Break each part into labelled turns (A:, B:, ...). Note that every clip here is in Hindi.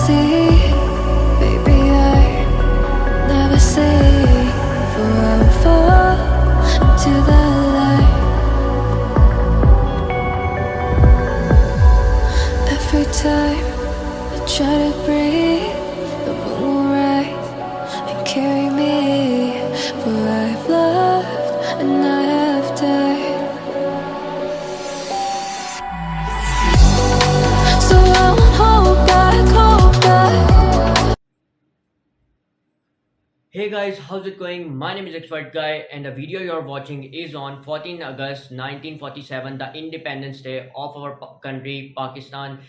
A: see, baby, I never say, for I will fall into the light. Every time I try to breathe, the moon will rise and carry me, for I've loved and I have died. So I won't hold back, hold back.
B: Hey guys, how's it going? My name is Expert Guy and the video you're watching is on 14 August 1947, the Independence Day of our country, Pakistan.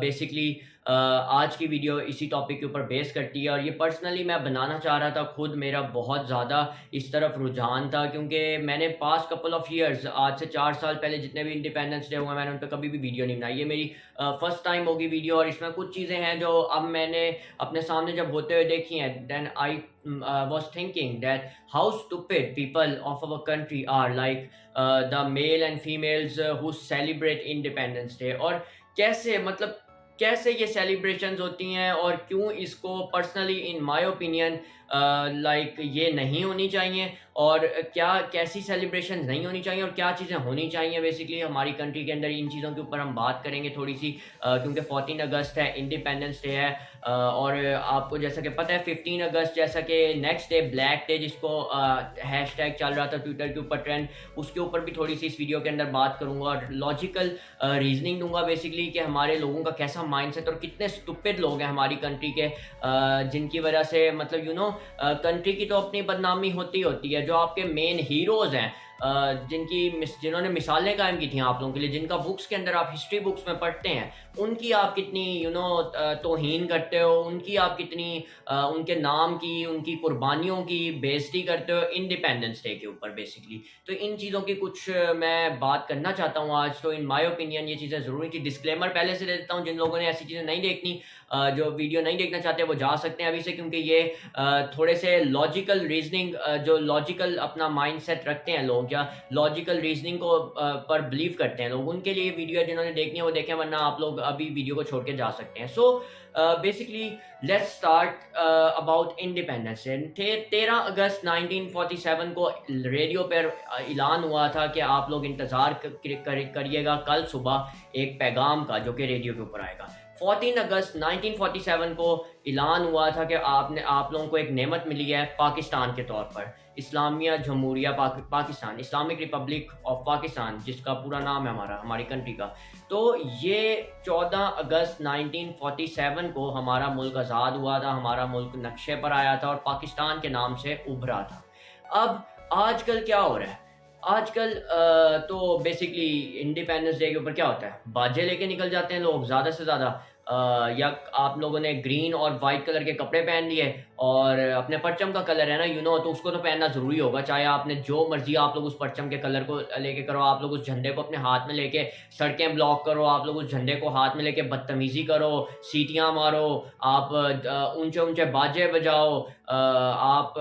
B: Basically आज की वीडियो इसी टॉपिक के ऊपर बेस करती है और ये पर्सनली मैं बनाना चाह रहा था। खुद मेरा बहुत ज़्यादा इस तरफ रुझान था क्योंकि मैंने पास्ट कपल ऑफ ईयर्स, आज से 4 साल पहले जितने भी इंडिपेंडेंस डे हुए, मैंने उन पर कभी भी वीडियो नहीं बनाई। ये मेरी फर्स्ट टाइम होगी वीडियो और इसमें कुछ चीज़ें हैं जो अब मैंने अपने सामने जब होते हुए देखी हैं, then I was thinking that how stupid people of our country are, like the male and females who celebrate Independence Day, और कैसे मतलब कैसे ये सेलिब्रेशंस होती हैं और क्यों इसको personally in my opinion like ये नहीं होनी चाहिए और क्या कैसी सेलिब्रेशन नहीं होनी चाहिए और क्या चीज़ें होनी चाहिए बेसिकली हमारी कंट्री के अंदर। इन चीज़ों के ऊपर हम बात करेंगे थोड़ी सी क्योंकि 14 अगस्त है, इंडिपेंडेंस डे है और आपको जैसा कि पता है 15 अगस्त जैसा कि नेक्स्ट डे ब्लैक डे जिसको हैशटैग चल रहा था ट्विटर के ऊपर ट्रेंड, उसके ऊपर भी थोड़ी सी इस वीडियो के अंदर बात करूँगा और लॉजिकल रीजनिंग दूंगा बेसिकली कि हमारे लोगों का कैसा माइंडसेट और कितने स्टूपिड लोग हैं हमारी कंट्री के जिनकी वजह से मतलब कंट्री की तो अपनी बदनामी होती है। जो आपके मेन हीरोज़ हैं जिन्होंने मिसालें कायम की थी आप लोगों के लिए, जिनका बुक्स के अंदर आप हिस्ट्री बुक्स में पढ़ते हैं, उनकी आप कितनी तौहीन करते हो, उनकी आप कितनी उनके नाम की, उनकी कुर्बानियों की बेइज्जती करते हो इंडिपेंडेंस डे के ऊपर बेसिकली। तो इन चीज़ों की कुछ मैं बात करना चाहता हूँ आज। तो इन माय ओपिनियन ये चीज़ें ज़रूरी थी। डिस्क्लेमर पहले से दे देता हूँ, जिन लोगों ने ऐसी चीज़ें नहीं देखनी, जो वीडियो नहीं देखना चाहते वो जा सकते हैं अभी से, क्योंकि ये थोड़े से लॉजिकल रीजनिंग, जो लॉजिकल अपना माइंडसेट रखते हैं लोग या लॉजिकल रीजनिंग को पर बिलीव करते हैं लोग, उनके लिए वीडियो जिन्होंने देखनी है वो देखें, वरना आप लोग अभी वीडियो को छोड़ के जा सकते हैं। So basically let's start about independence day. 13 अगस्त 1947 को रेडियो पर ऐलान हुआ था कि आप लोग इंतज़ार करिएगा कल सुबह एक पैगाम का जो कि रेडियो के ऊपर आएगा। 14 अगस्त 1947 को ऐलान हुआ था कि आप लोगों को एक नेमत मिली है पाकिस्तान के तौर पर, Islamia Jamhuria Pakistan, Islamic republic of Pakistan, जिसका पूरा नाम है हमारी कंट्री का। तो ये 14 अगस्त 1947 को हमारा मुल्क आज़ाद हुआ था, हमारा मुल्क नक्शे पर आया था और पाकिस्तान के नाम से उभरा था। अब आजकल क्या हो रहा है? आजकल तो बेसिकली इंडिपेंडेंस डे के ऊपर क्या होता है, बाजे लेके निकल जाते हैं लोग ज़्यादा से ज़्यादा, या आप लोगों ने ग्रीन और वाइट कलर के कपड़े पहन लिए और अपने परचम का कलर है ना तो उसको तो पहनना ज़रूरी होगा, चाहे आपने जो मर्जी आप लोग उस परचम के कलर को लेके करो, आप लोग उस झंडे को अपने हाथ में लेके सड़कें ब्लॉक करो, आप लोग उस झंडे को हाथ में लेके बदतमीज़ी करो, सीटियाँ मारो, आप ऊंचे ऊंचे बाजे बजाओ, आप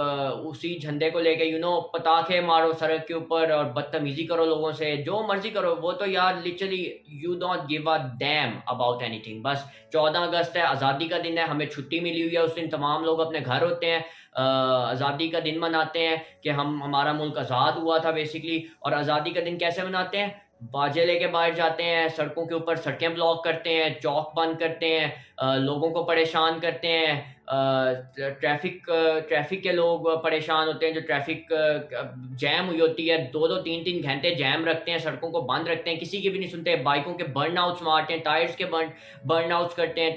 B: उसी झंडे को लेके पटाखे मारो सड़क के ऊपर और बदतमीज़ी करो लोगों से, जो मर्जी करो। वो तो यार literally you don't give a damn about anything. बस 14 अगस्त है, आज़ादी का दिन है, हमें छुट्टी मिली हुई है, उस दिन तमाम लोग अपने घर होते हैं, आज़ादी का दिन मनाते हैं कि हमारा मुल्क आज़ाद हुआ था बेसिकली। और आज़ादी का दिन कैसे मनाते हैं? बाजे लेके बाहर जाते हैं, सड़कों के ऊपर सड़कें ब्लॉक करते हैं, चौक बंद करते हैं, लोगों को परेशान करते हैं, ट्रैफिक के लोग परेशान होते हैं, जो ट्रैफिक जैम हुई होती है 2-2 3-3 घंटे जैम रखते हैं, सड़कों को बंद रखते हैं, किसी की भी नहीं सुनते, बाइकों के बर्न आउट्स मारते हैं, टायर्स के बर्न आउट्स करते हैं,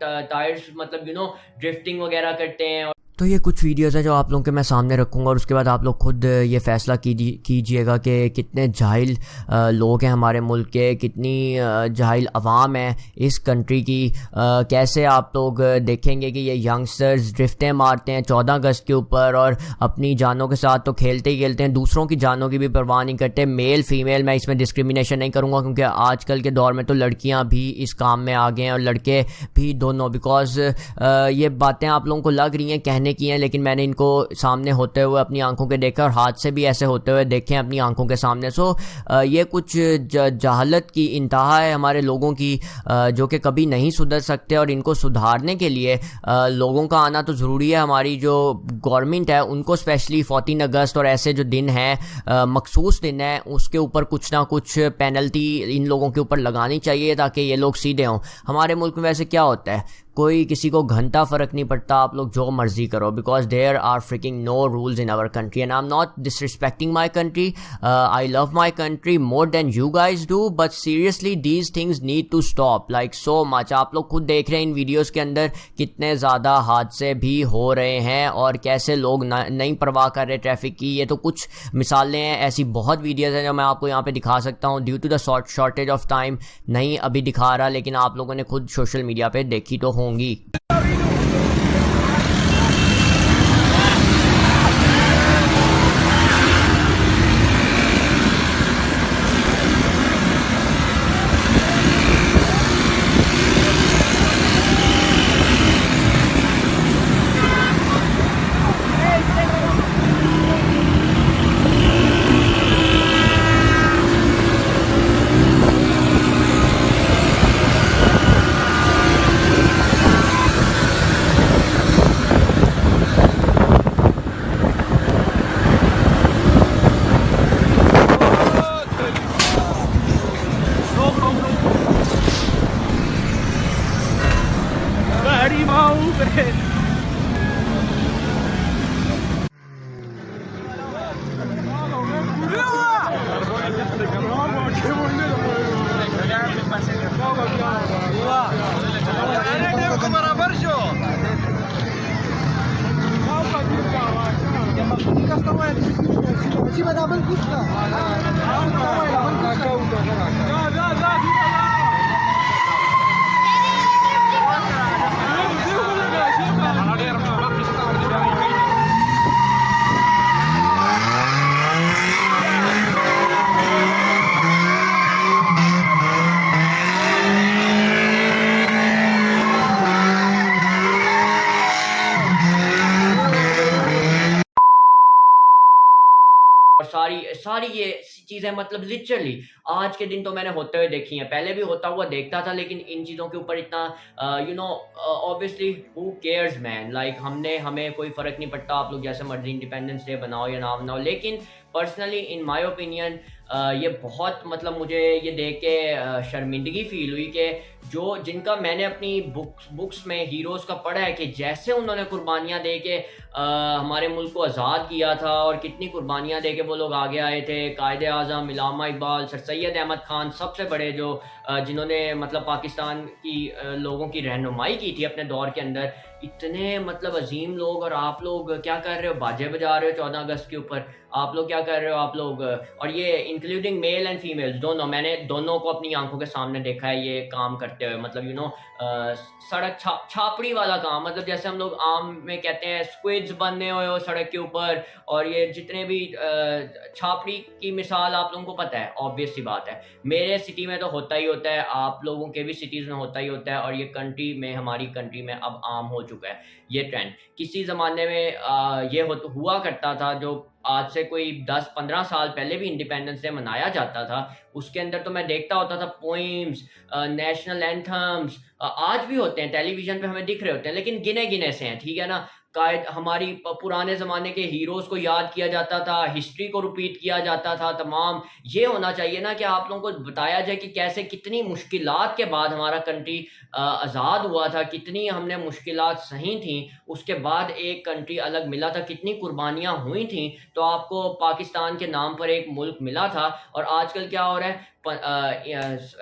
B: टायर्स मतलब ड्रिफ्टिंग वगैरह करते हैं। तो ये कुछ वीडियोस हैं जो आप लोगों के मैं सामने रखूँगा और उसके बाद आप लोग खुद ये फ़ैसला कीजिएगा कि कितने जाहिल लोग हैं हमारे मुल्क के, कितनी जाहिल अवाम है इस कंट्री की। कैसे आप लोग देखेंगे कि ये यंगस्टर्स ड्रिफ्टें मारते हैं 14 अगस्त के ऊपर और अपनी जानों के साथ तो खेलते ही खेलते हैं, दूसरों की जानों की भी परवाह नहीं करते। मेल फीमेल मैं इसमें डिस्क्रिमिनेशन नहीं करूँगा क्योंकि आजकल के दौर में तो लड़कियाँ भी इस काम में आ गए हैं और लड़के भी दोनों, बिकॉज ये बातें आप लोगों को लग रही हैं कहने मैंने किए हैं, लेकिन मैंने इनको सामने होते हुए अपनी आंखों के देखा और हादसे भी ऐसे होते हुए देखे हैं अपनी आंखों के सामने। सो ये कुछ जहालत की इंतहा है हमारे लोगों की, जो कि कभी नहीं सुधर सकते, और इनको सुधारने के लिए लोगों का आना तो ज़रूरी है। हमारी जो गवर्नमेंट है उनको स्पेशली 14 अगस्त और ऐसे जो दिन हैं, मखसूस दिन है, उसके ऊपर कुछ ना कुछ पेनल्टी इन लोगों के ऊपर लगानी चाहिए ताकि ये लोग सीधे हों। हमारे मुल्क में वैसे क्या होता है, कोई किसी को घंटा फ़र्क नहीं पड़ता, आप लोग जो मर्जी करो, because there are freaking no rules in our country and I am not disrespecting my country, I love my country more than you guys do, but seriously these things need to stop like so much. आप लोग खुद देख रहे हैं इन वीडियोज़ के अंदर कितने ज़्यादा हादसे भी हो रहे हैं और कैसे लोग नहीं परवाह कर रहे ट्रैफिक की। ये तो कुछ मिसालें हैं, ऐसी बहुत वीडियोज़ हैं जो मैं आपको यहाँ पे दिखा सकता हूँ। Due to the shortage of time नहीं अभी दिखा रहा, लेकिन आप लोगों ने खुद सोशल मीडिया पे देखी तो होंगी। और सारी सारी ये चीज़ें मतलब लिटरली आज के दिन तो मैंने होते हुए देखी हैं, पहले भी होता हुआ देखता था, लेकिन इन चीज़ों के ऊपर इतना you know obviously who cares man, like हमें कोई फ़र्क नहीं पड़ता, आप लोग जैसे मर्जी इंडिपेंडेंस डे बनाओ या ना बनाओ। लेकिन पर्सनली इन माय ओपिनियन ये बहुत मतलब मुझे ये देख के शर्मिंदगी फील हुई कि जिनका मैंने अपनी बुक्स में हीरोज़ का पढ़ा है कि जैसे उन्होंने कुर्बानियाँ दे के हमारे मुल्क को आज़ाद किया था और कितनी कुर्बानियाँ दे के वो लोग आगे आए थे। कायदे आज़म, इल्लामा इकबाल, सर सैयद अहमद ख़ान, सबसे बड़े जो जिन्होंने मतलब पाकिस्तान की लोगों की रहनुमाई की थी अपने दौर के अंदर, इतने मतलब अजीम लोग, और आप लोग क्या कर रहे हो, बाजे बजा रहे हो 14 अगस्त के ऊपर, आप लोग क्या कर रहे हो आप लोग। और ये इंक्लूडिंग मेल एंड फीमेल्स दोनों, मैंने दोनों को अपनी आंखों के सामने देखा है ये काम करते हुए। मतलब यू नो सड़क छापड़ी वाला काम, मतलब जैसे हम लोग आम में कहते हैं स्क्विड्स बनने हुए हो सड़क के ऊपर, और ये जितने भी छापड़ी की मिसाल आप लोगों को पता है, ऑब्वियस सी बात है। मेरे सिटी में तो होता ही होता है, आप लोगों के भी सिटीज़ में होता ही होता है, और ये कंट्री में, हमारी कंट्री में अब आम हो चुका है ये ट्रेंड। किसी ज़माने में ये हुआ करता था, जो आज से कोई 10-15 साल पहले भी इंडिपेंडेंस डे मनाया जाता था, उसके अंदर तो मैं देखता होता था पोइम्स, नेशनल एंथम्स आज भी होते हैं, टेलीविज़न पे हमें दिख रहे होते हैं, लेकिन गिने-गिने से हैं, ठीक है ना। हमारी पुराने ज़माने के हीरोज़ को याद किया जाता था, हिस्ट्री को रिपीट किया जाता था तमाम। ये होना चाहिए ना कि आप लोगों को बताया जाए कि कैसे कितनी मुश्किलात के बाद हमारा कंट्री आज़ाद हुआ था, कितनी हमने मुश्किलात सही थी, उसके बाद एक कंट्री अलग मिला था, कितनी कुर्बानियाँ हुई थी, तो आपको पाकिस्तान के नाम पर एक मुल्क मिला था। और आजकल क्या हो रहा है,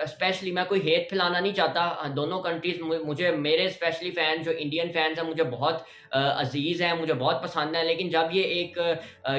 B: स्पेशली मैं कोई हेट फैलाना नहीं चाहता, दोनों कंट्रीज़ मुझे, मेरे स्पेशली फ़ैन जो इंडियन फ़ैन्स हैं मुझे बहुत अज़ीज़ हैं, मुझे बहुत पसंद है, लेकिन जब ये एक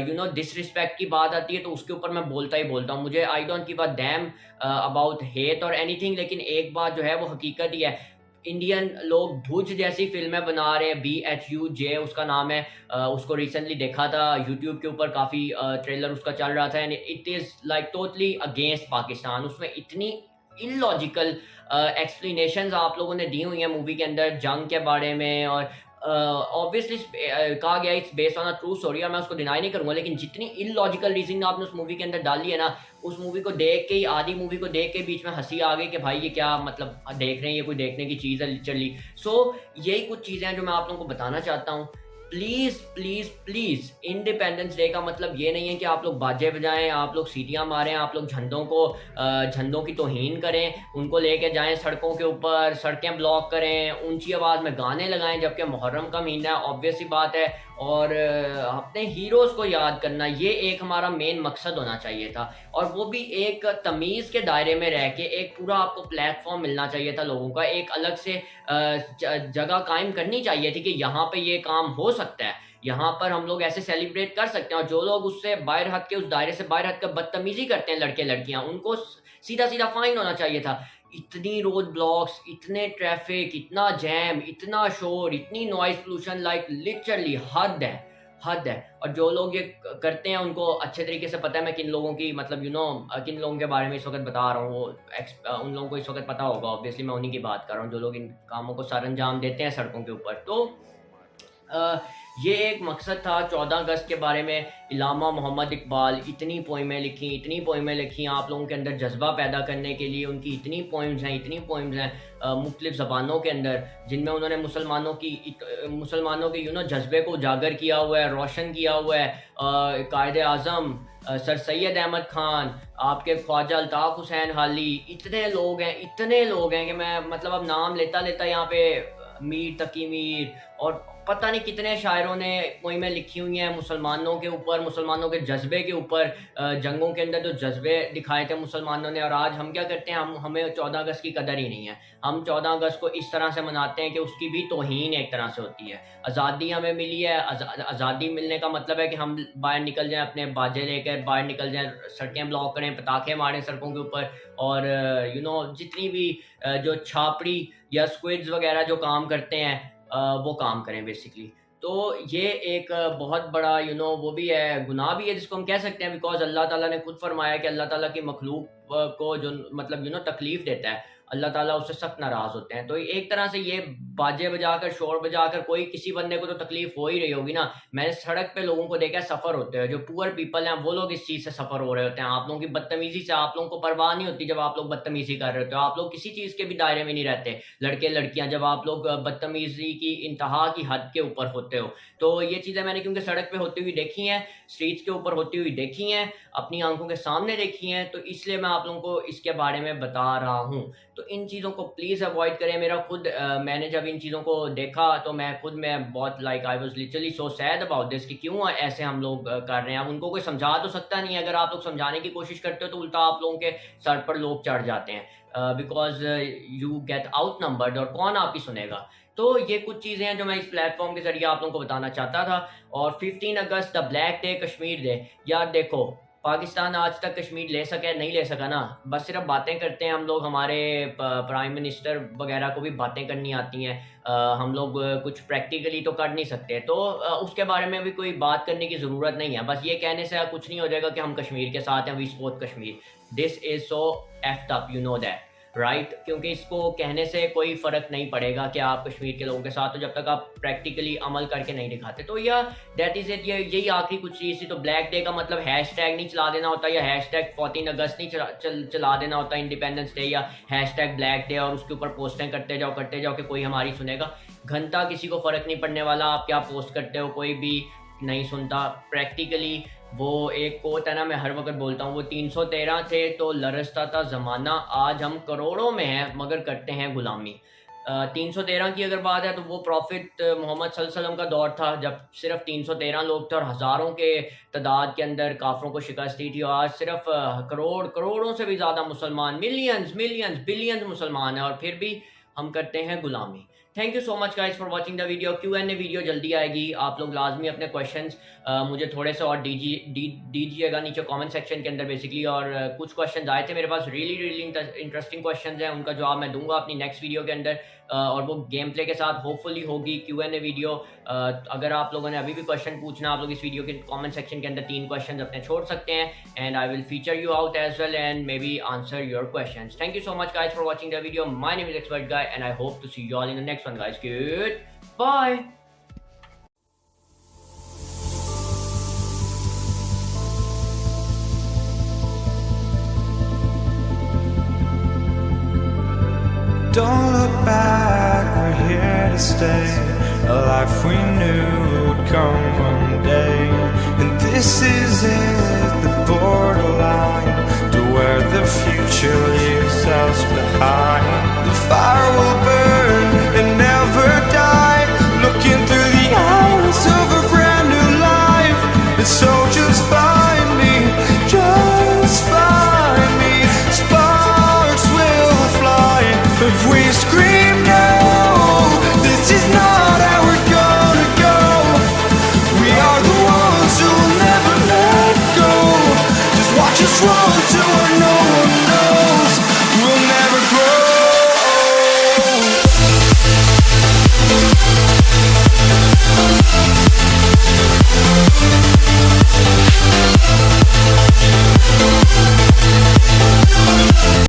B: यू नो डिसरिस्पेक्ट की बात आती है तो उसके ऊपर मैं बोलता ही बोलता हूँ। मुझे I don't give a damn about hate और एनीथिंग, लेकिन एक बात जो है वो हकीकत ही है, इंडियन लोग भुज जैसी फ़िल्में बना रहे हैं, BHUJ उसका नाम है, उसको रिसेंटली देखा था यूट्यूब के ऊपर, काफ़ी ट्रेलर उसका चल रहा था, and it is like totally against Pakistan. उसमें इतनी इलॉजिकल एक्सप्लेनेशंस आप लोगों ने दी हुई हैं मूवी के अंदर जंग के बारे में, और ऑब्वियसली कहा गया it's based on a true story और मैं उसको डिनाई नहीं करूंगा, लेकिन जितनी इलॉजिकल रीजनिंग आपने उस मूवी के अंदर डाली है ना, उस मूवी को देख के ही, आधी मूवी को देख के बीच में हंसी आ गई कि भाई ये क्या मतलब देख रहे हैं, ये कोई देखने की चीज़ है लिटरली। सो यही कुछ चीज़ें हैं जो मैं आप लोगों को बताना चाहता हूँ। Please please please, independence day का मतलब ये नहीं है कि आप लोग बाजे बजाएं, आप लोग सीटियां मारें, आप लोग झंडों की तौहीन करें, उनको लेके जाएं सड़कों के ऊपर, सड़कें ब्लॉक करें, ऊंची आवाज़ में गाने लगाएं, जबकि मुहर्रम का महीना है, ऑब्वियस सी बात है। और अपने हीरोज़ को याद करना, ये एक हमारा मेन मकसद होना चाहिए था, और वो भी एक तमीज़ के दायरे में रह के। एक पूरा आपको प्लेटफॉर्म मिलना चाहिए था लोगों का, एक अलग से जगह कायम करनी चाहिए थी कि यहाँ पे ये काम हो सकता है, यहाँ पर हम लोग ऐसे सेलिब्रेट कर सकते हैं। और जो लोग उससे बाहर हट के, उस दायरे से बाहर हट कर बदतमीजी करते हैं लड़के लड़कियां, उनको सीधा सीधा फाइन होना चाहिए था। इतनी रोड ब्लॉक्स, इतने ट्रैफिक, इतना जैम, इतना शोर, इतनी नॉइज पोल्यूशन, लाइक लिटरली हद है, हद है। और जो लोग ये करते हैं उनको अच्छे तरीके से पता है मैं किन लोगों की मतलब किन लोगों के बारे में इस वक्त बता रहा हूँ। उन लोगों को इस वक्त पता होगा, ऑब्वियसली मैं उन्हीं की बात कर रहा हूँ जो लोग इन कामों को सर अंजाम देते हैं सड़कों के ऊपर। तो ये एक मकसद था 14 अगस्त के बारे में। इलामा मोहम्मद इकबाल इतनी पोइमें लिखी आप लोगों के अंदर जज्बा पैदा करने के लिए। उनकी इतनी पोइम्स हैं मुख्तलिफ ज़बानों के अंदर, जिनमें उन्होंने मुसलमानों के जज्बे को उजागर किया हुआ है, रोशन किया हुआ है। कायदे आज़म सर सैयद अहमद ख़ान, आपके ख्वाजा अल्ताफ़ हुसैन हाली, इतने लोग हैं कि मैं मतलब अब नाम लेता लेता यहाँ पे मीर तकी मीर और पता नहीं कितने शायरों ने पोइमें लिखी हुई हैं मुसलमानों के ऊपर, मुसलमानों के जज्बे के ऊपर, जंगों के अंदर जो जज्बे दिखाए थे मुसलमानों ने। और आज हम क्या करते हैं, हमें 14 अगस्त की कदर ही नहीं है। हम 14 अगस्त को इस तरह से मनाते हैं कि उसकी भी तौहीन एक तरह से होती है। आज़ादी हमें मिली है, आज़ादी मिलने का मतलब है कि हम बाहर निकल जाएं, अपने बाजे लेकर बाहर निकल जाएं, सड़कें ब्लॉक करें, पटाखे मारें सड़कों के ऊपर, और जितनी भी जो छापड़ी या स्क्विड्स वगैरह जो काम करते हैं वो काम करें बेसिकली। तो ये एक बहुत बड़ा वो भी है, गुनाह भी है जिसको हम कह सकते हैं, बिकॉज अल्लाह ताला ने खुद फरमाया कि अल्लाह ताला की मखलूक को जो मतलब तकलीफ देता है, अल्लाह ताला उससे सख्त नाराज़ होते हैं। तो एक तरह से ये बाजे बजाकर, शोर बजाकर, कोई किसी बंदे को तो तकलीफ हो ही रही होगी ना। मैंने सड़क पे लोगों को देखा है सफ़र होते हुए, जो पुअर पीपल हैं वो लोग इस चीज़ से सफ़र हो रहे होते हैं। आप लोगों की बदतमीज़ी से आप लोगों को परवाह नहीं होती जब आप लोग बदतमीज़ी कर रहे होते हो। आप लोग किसी चीज़ के भी दायरे में नहीं रहते, लड़के लड़कियां, जब आप लोग बदतमीज़ी की इंतहा की हद के ऊपर होते हो। तो ये चीज़ें मैंने क्योंकि सड़क पे होती हुई देखी हैं, स्ट्रीट्स के ऊपर होती हुई देखी हैं, अपनी आंखों के सामने देखी हैं, तो इसलिए मैं आप लोगों को इसके बारे में बता रहा हूँ। तो इन चीज़ों को प्लीज़ अवॉइड करें। मैंने जब इन चीज़ों को देखा तो मैं बहुत like I was literally so sad about this कि क्यों ऐसे हम लोग कर रहे हैं। अब उनको कोई समझा तो सकता नहीं है, अगर आप लोग समझाने की कोशिश करते हो तो उल्टा आप लोगों के सर पर लोग चढ़ जाते हैं, because you get out numbered, और कौन आपकी सुनेगा। तो ये कुछ चीज़ें हैं जो मैं इस प्लेटफॉर्म के जरिए आप लोगों को बताना चाहता था। और 15 अगस्त the black day, Kashmir day, यार देखो पाकिस्तान आज तक कश्मीर ले सके नहीं ले सका ना, बस सिर्फ बातें करते हैं हम लोग। हमारे प्राइम मिनिस्टर वगैरह को भी बातें करनी आती हैं, हम लोग कुछ प्रैक्टिकली तो कर नहीं सकते, तो उसके बारे में भी कोई बात करने की ज़रूरत नहीं है। बस ये कहने से कुछ नहीं हो जाएगा कि हम कश्मीर के साथ हैं, we support Kashmir. This is so fucked up, you know that right, क्योंकि इसको कहने से कोई फ़र्क नहीं पड़ेगा कि आप कश्मीर के लोगों के साथ हो जब तक आप प्रैक्टिकली अमल करके नहीं दिखाते। तो दैट इज़ इट, यही आखिरी कुछ चीज़ थी। तो ब्लैक डे का मतलब हैशटैग नहीं चला देना होता, या हैशटैग 14 अगस्त नहीं चला देना होता इंडिपेंडेंस डे, या हैशटैग ब्लैक डे और उसके ऊपर पोस्टें करते जाओ कि कोई हमारी सुनेगा। घंटा किसी को फ़र्क नहीं पड़ने वाला आप क्या पोस्ट करते हो, कोई भी नहीं सुनता प्रैक्टिकली। वो एक कोट है ना, मैं हर वक्त बोलता हूँ, वो 313 थे तो लरसता था ज़माना, आज हम करोड़ों में हैं मगर करते हैं गुलामी। 313 की अगर बात है तो वो प्रॉफिट मोहम्मद सल्लल्लाहु अलैहि वसल्लम का दौर था जब सिर्फ 313 लोग थे और हज़ारों के तादाद के अंदर काफरों को शिकस्त दी थी। और आज सिर्फ करोड़ों से भी ज़्यादा मुसलमान, मिलियंस बिलियंस मुसलमान हैं, और फिर भी हम करते हैं गुलामी। Thank you so much guys for watching the video. Q&A video जल्दी आएगी, आप लोग लाजमी अपने क्वेश्चंस मुझे थोड़े से और दीजिएगा नीचे कमेंट सेक्शन के अंदर बेसिकली। और कुछ क्वेश्चंस आए थे मेरे पास, रियली इंटरेस्टिंग क्वेश्चंस हैं, उनका जवाब मैं दूंगा अपनी नेक्स्ट वीडियो के अंदर, और वो गेम प्ले के साथ होपफुली होगी Q&A वीडियो। अगर आप लोगों ने अभी भी क्वेश्चन पूछना, आप लोग इस वीडियो के कमेंट सेक्शन के अंदर 3 क्वेश्चन अपने छोड़ सकते हैं, and I will feature you out as well and maybe answer your questions. Thank you so much guys for watching the video. My name is expert guy and I hope to see you all in the next one guys. Goodbye.
C: Don't look back, we're here to stay. A life we knew would come one day. And this is it, the borderline to where the future leaves us behind. The fire will burn and never die, looking through the eyes of a brand new life. And so just find me, just find me. Sparks will fly if we scream.